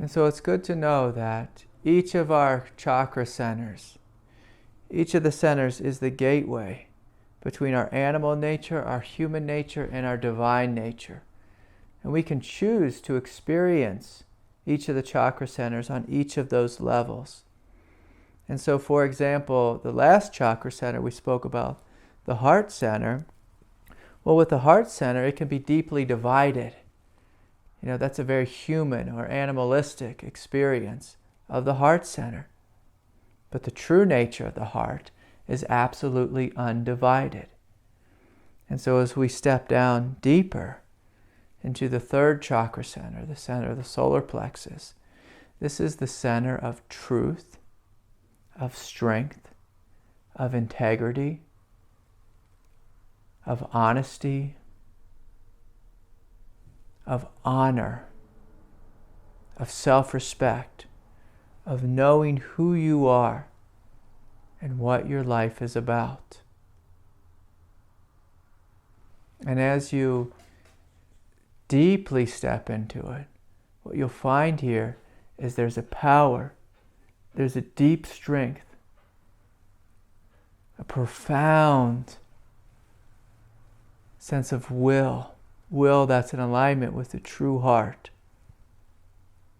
And so it's good to know that each of our chakra centers, each of the centers is the gateway between our animal nature, our human nature, and our divine nature. And we can choose to experience each of the chakra centers on each of those levels. And so, for example, the last chakra center we spoke about, the heart center, well, with the heart center, it can be deeply divided. You know, that's a very human or animalistic experience of the heart center. But the true nature of the heart is absolutely undivided. And so as we step down deeper into the third chakra center, the center of the solar plexus, this is the center of truth, of strength, of integrity, of honesty, of honor, of self-respect, of knowing who you are and what your life is about. And as you deeply step into it, what you'll find here is there's a power, there's a deep strength, a profound sense of will that's in alignment with the true heart,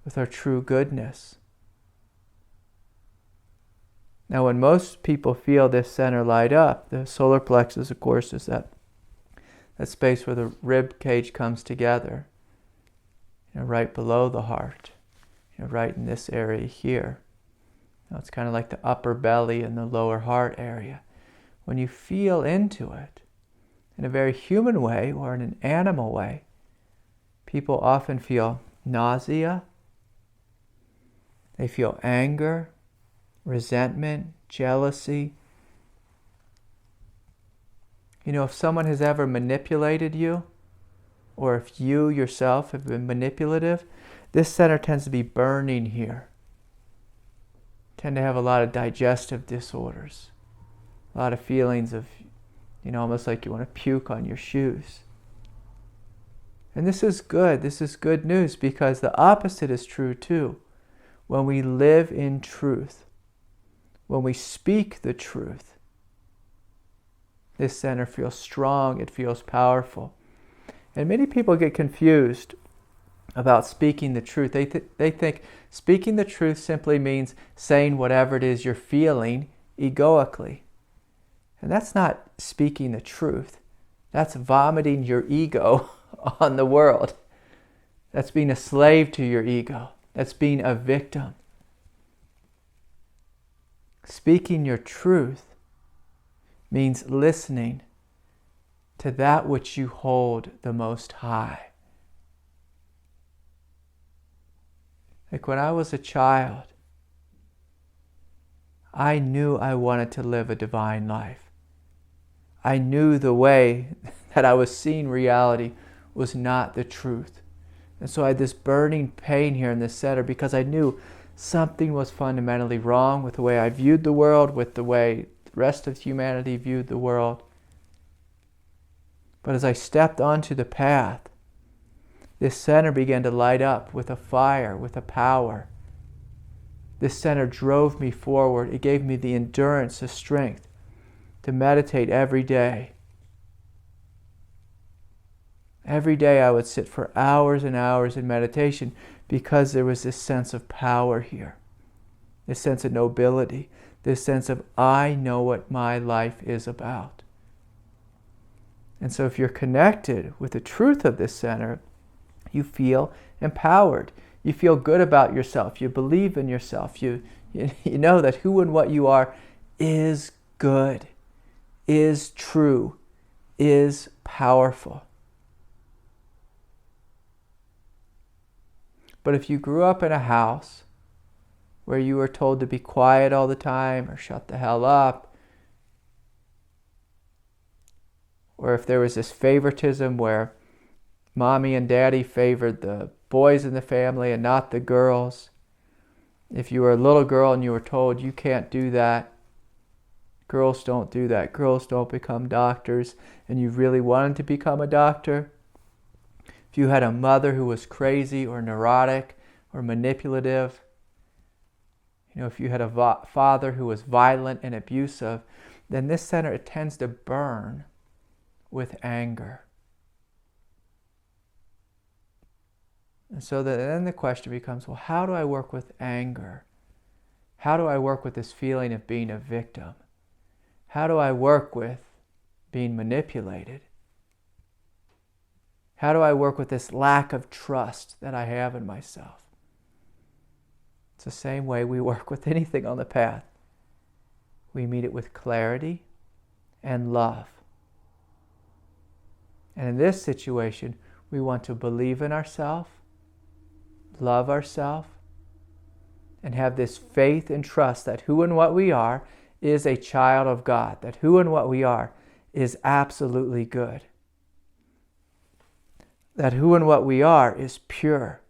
with our true goodness. Now, when most people feel this center light up, the solar plexus, of course, is that space where the rib cage comes together, right below the heart, right in this area here. Now, it's kind of like the upper belly and the lower heart area. When you feel into it, in a very human way or in an animal way, people often feel nausea, they feel anger, resentment, jealousy. You know, if someone has ever manipulated you, or if you yourself have been manipulative, this center tends to be burning here. Tend to have a lot of digestive disorders, a lot of feelings of, almost like you want to puke on your shoes. And this is good. This is good news, because the opposite is true too. When we live in truth, when we speak the truth, this center feels strong, it feels powerful. And many people get confused about speaking the truth. They think speaking the truth simply means saying whatever it is you're feeling egoically. And that's not speaking the truth. That's vomiting your ego on the world. That's being a slave to your ego. That's being a victim. Speaking your truth means listening to that which you hold the most high. Like when I was a child, I knew I wanted to live a divine life. I knew the way that I was seeing reality was not the truth. And so I had this burning pain here in the center, because I knew something was fundamentally wrong with the way I viewed the world, with the way the rest of humanity viewed the world. But as I stepped onto the path, this center began to light up with a fire, with a power. This center drove me forward. It gave me the endurance, the strength to meditate every day. Every day I would sit for hours and hours in meditation, because there was this sense of power here, this sense of nobility, this sense of I know what my life is about. And so if you're connected with the truth of this center, you feel empowered. You feel good about yourself. You believe in yourself. You know that who and what you are is good, is true, is powerful. But if you grew up in a house where you were told to be quiet all the time or shut the hell up, or if there was this favoritism where mommy and daddy favored the boys in the family and not the girls, if you were a little girl and you were told you can't do that, girls don't do that, girls don't become doctors, and you really wanted to become a doctor, if you had a mother who was crazy or neurotic or manipulative. If you had a father who was violent and abusive, then this center, it tends to burn with anger. And so then the question becomes, well, how do I work with anger? How do I work with this feeling of being a victim? How do I work with being manipulated? How do I work with this lack of trust that I have in myself? It's the same way we work with anything on the path. We meet it with clarity and love. And in this situation, we want to believe in ourselves, love ourselves, and have this faith and trust that who and what we are is a child of God, that who and what we are is absolutely good, that who and what we are is pure.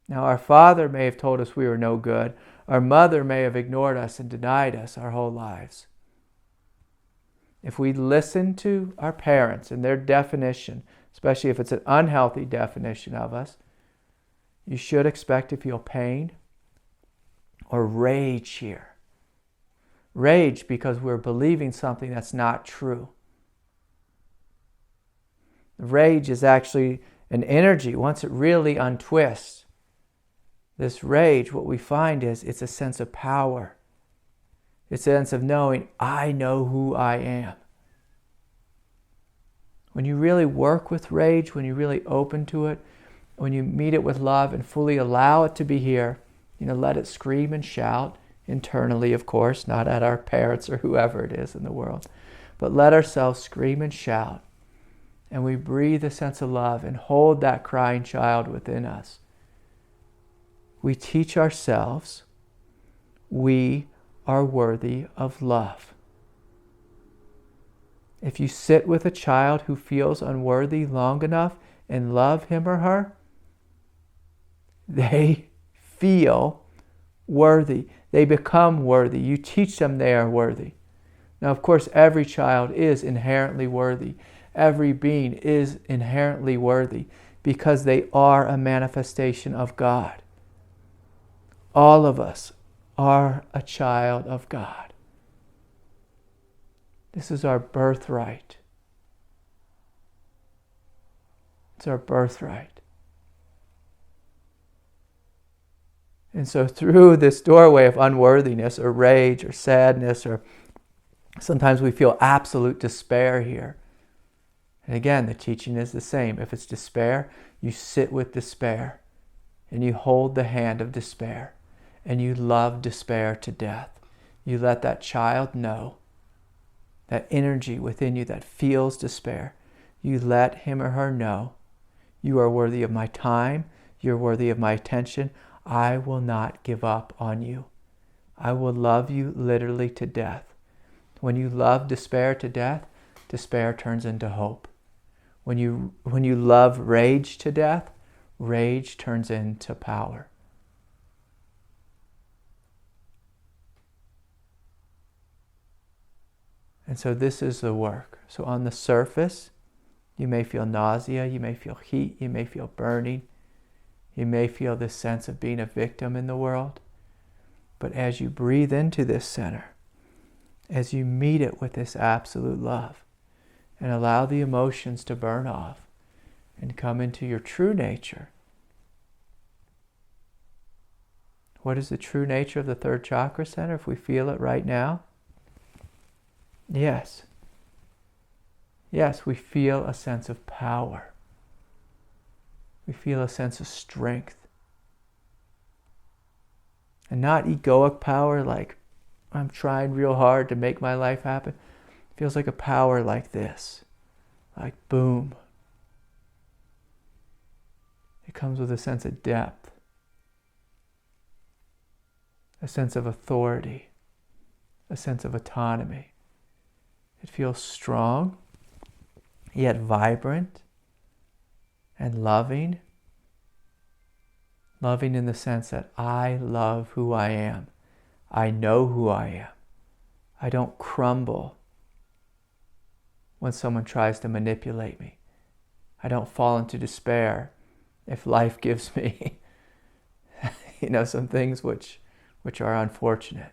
Now, our father may have told us we were no good. Our mother may have ignored us and denied us our whole lives. If we listen to our parents and their definition, especially if it's an unhealthy definition of us, you should expect to feel pain or rage here. Rage because we're believing something that's not true. Rage is actually an energy. Once it really untwists, this rage, what we find is it's a sense of power. It's a sense of knowing, I know who I am. When you really work with rage, when you're really open to it, when you meet it with love and fully allow it to be here, let it scream and shout internally, of course, not at our parents or whoever it is in the world, but let ourselves scream and shout. And we breathe a sense of love and hold that crying child within us. We teach ourselves we are worthy of love. If you sit with a child who feels unworthy long enough and love him or her, they feel worthy. They become worthy. You teach them they are worthy. Now, of course, every child is inherently worthy. Every being is inherently worthy because they are a manifestation of God. All of us are a child of God. This is our birthright. It's our birthright. And so through this doorway of unworthiness or rage or sadness, or sometimes we feel absolute despair here. And again, the teaching is the same. If it's despair, you sit with despair and you hold the hand of despair. And you love despair to death. You let that child know, that energy within you that feels despair, you let him or her know, you are worthy of my time, you're worthy of my attention, I will not give up on you. I will love you literally to death. When you love despair to death, despair turns into hope. When you love rage to death, rage turns into power. And so this is the work. So on the surface, you may feel nausea, you may feel heat, you may feel burning, you may feel this sense of being a victim in the world. But as you breathe into this center, as you meet it with this absolute love, and allow the emotions to burn off and come into your true nature. What is the true nature of the third chakra center if we feel it right now? Yes. Yes, we feel a sense of power. We feel a sense of strength. And not egoic power like I'm trying real hard to make my life happen. It feels like a power like this. Like boom. It comes with a sense of depth. A sense of authority. A sense of autonomy. It feels strong, yet vibrant and loving. Loving in the sense that I love who I am. I know who I am. I don't crumble when someone tries to manipulate me. I don't fall into despair if life gives me, some things which are unfortunate.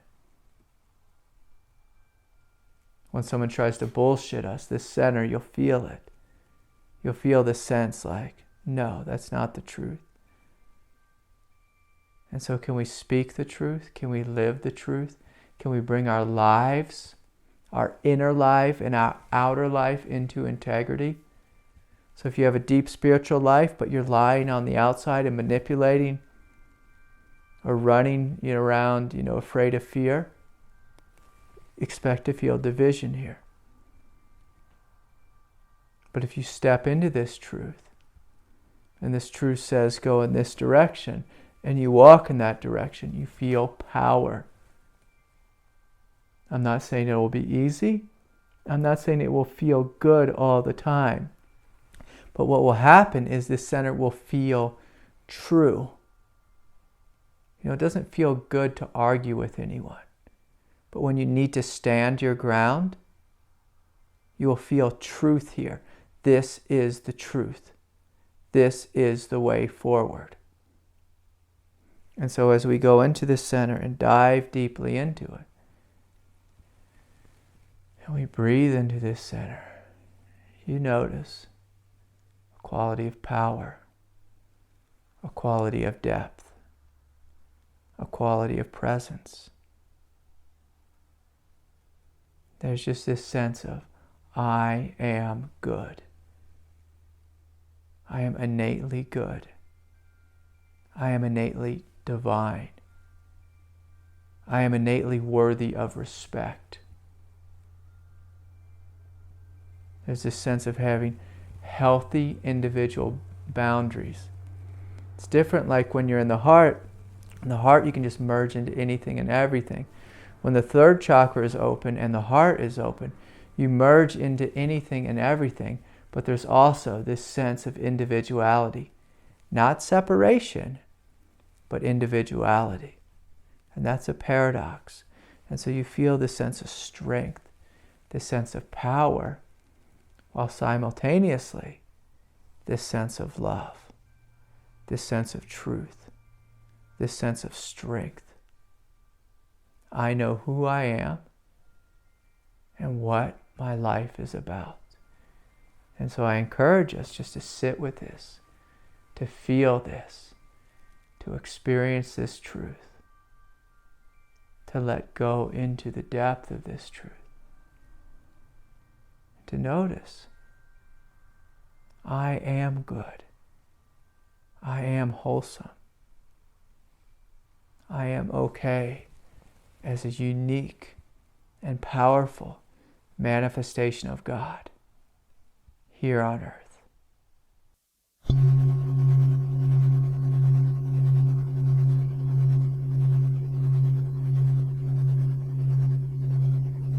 When someone tries to bullshit us, this center, you'll feel it. You'll feel the sense like, no, that's not the truth. And so can we speak the truth? Can we live the truth? Can we bring our lives, our inner life and our outer life into integrity? So if you have a deep spiritual life, but you're lying on the outside and manipulating or running around, afraid of fear, expect to feel division here. But if you step into this truth, and this truth says go in this direction, and you walk in that direction, you feel power. I'm not saying it will be easy. I'm not saying it will feel good all the time. But what will happen is this center will feel true. It doesn't feel good to argue with anyone. But when you need to stand your ground, you will feel truth here. This is the truth. This is the way forward. And so as we go into this center and dive deeply into it, and we breathe into this center, you notice a quality of power, a quality of depth, a quality of presence. There's just this sense of, I am good. I am innately good. I am innately divine. I am innately worthy of respect. There's this sense of having healthy individual boundaries. It's different like when you're in the heart. In the heart you can just merge into anything and everything. When the third chakra is open and the heart is open, you merge into anything and everything, but there's also this sense of individuality. Not separation, but individuality. And that's a paradox. And so you feel this sense of strength, this sense of power, while simultaneously this sense of love, this sense of truth, this sense of strength. I know who I am and what my life is about. And so I encourage us just to sit with this, to feel this, to experience this truth, to let go into the depth of this truth, to notice, I am good. I am wholesome. I am okay as a unique and powerful manifestation of God here on earth.